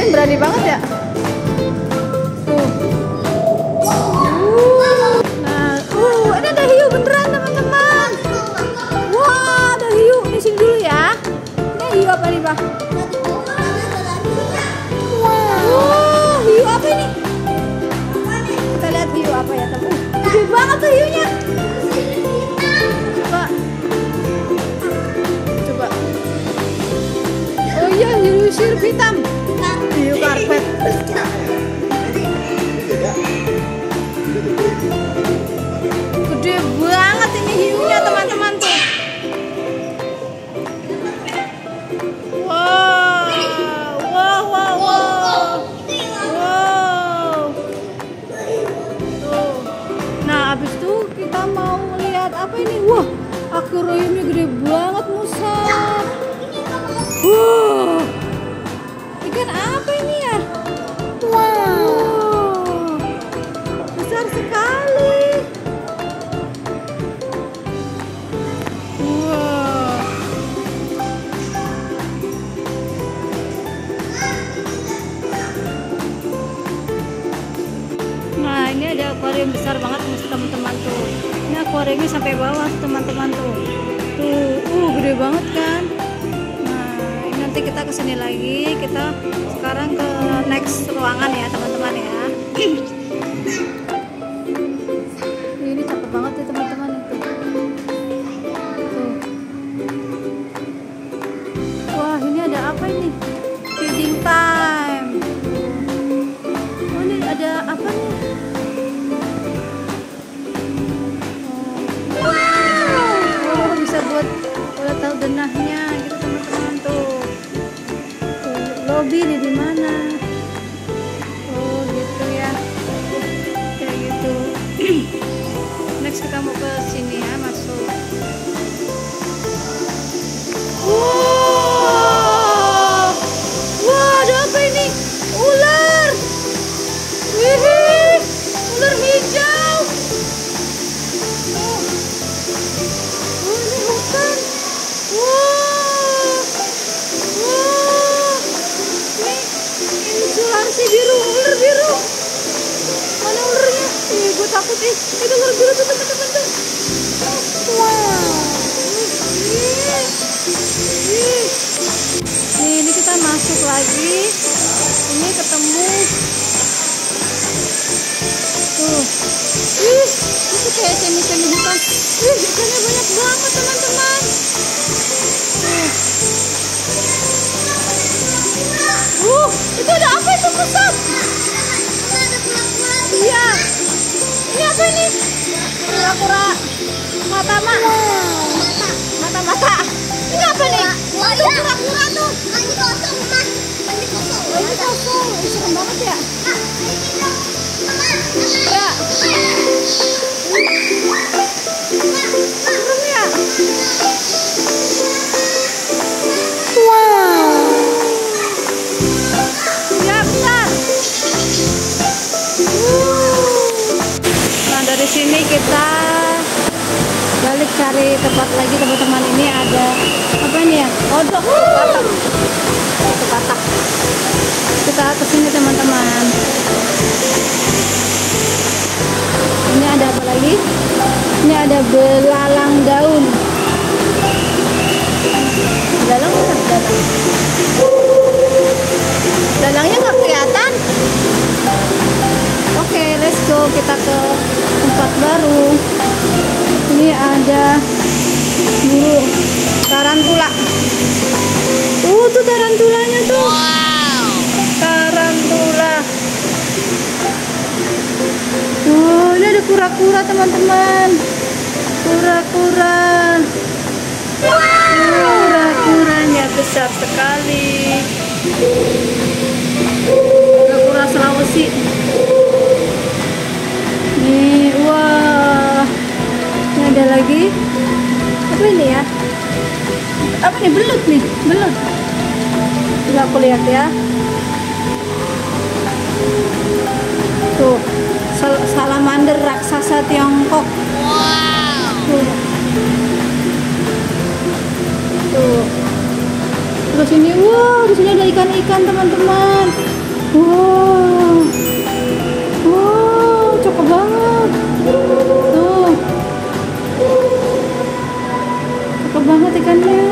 berani banget ya. Tuh. Nah, ini ada hiu beneran teman-teman. Wah, ada hiu. Ini sini dulu ya. Ini hiu apa nih, Pak? Wow, hiu apa ini? Kita lihat hiu apa ya, teman. Gede banget tuh hiunya. Coba. Oh iya, hiu sirip hitam. Hiu karpet. Gede banget ini hiunya teman-teman tuh. Wow, wow, wow, wow, wow. Tuh. Nah, habis itu kita mau lihat apa ini? Wah, akuariumnya gede banget Musa. Wow. Ikan apa ini ya? Wow, besar sekali. Wow. Nah, ini ada akuarium besar banget teman-teman tuh. Ini akuariumnya sampai bawah teman-teman tuh. Tuh, gede banget kan? Nanti kita kesini lagi, kita sekarang ke next ruangan ya teman-teman ya. Ini cakep banget ya teman-teman itu. Tuh. Wah, ini ada apa ini? Feeding time. Oh, ini ada apa nih? Oh, bisa buat tahu denahnya gitu teman-teman tuh. Lobby di mana? Oh gitu ya, kayak gitu. Next kita mau ke sini ya, masuk. Wow, wah ada apa ini? Ular. Wih, ular hijau. Oh, ini hutan. Wow. Si biru, ular biru. Mana ularnya? Gue takut itu ular biru tuh teman-teman tuh. Wow. Nih, ini kita masuk lagi. Ini ketemu. Tuh. Itu kayak semi-semi hutan. Ikannya banyak banget teman-teman. Itu ada apa itu pusat? Iya. Ini apa ini? Kura-kura mata. Ini apa nih? Itu kura-kura tuh. Ini kosong, Mas. Ini kosong. Oh, ini kosong. Ini serem banget ya. Ya. Serem ya. Dari sini kita balik cari tempat lagi teman-teman. Ini ada apa ini ya? Kodok, katak. Kita kesini teman-teman. Ini ada apa lagi? Ini ada belalang daun. Belalang mana? Belalangnya nggak kelihatan. Oke, let's go, kita ke tempat baru. Ini ada burung tarantula. Tuh tarantulanya tuh. Wow. Tarantula. Ini ada kura-kura teman-teman. Kura-kura. Kura-kuranya besar sekali. Kura-kura Sulawesi. Nih, wah. Ini ada lagi. Apa ini ya? Apa nih? Belut nih, belut. Coba aku lihat ya. Tuh, salamander raksasa Tiongkok. Wow. Tuh. Terus ini, wow, di sini ada ikan-ikan teman-teman. banget ikannya.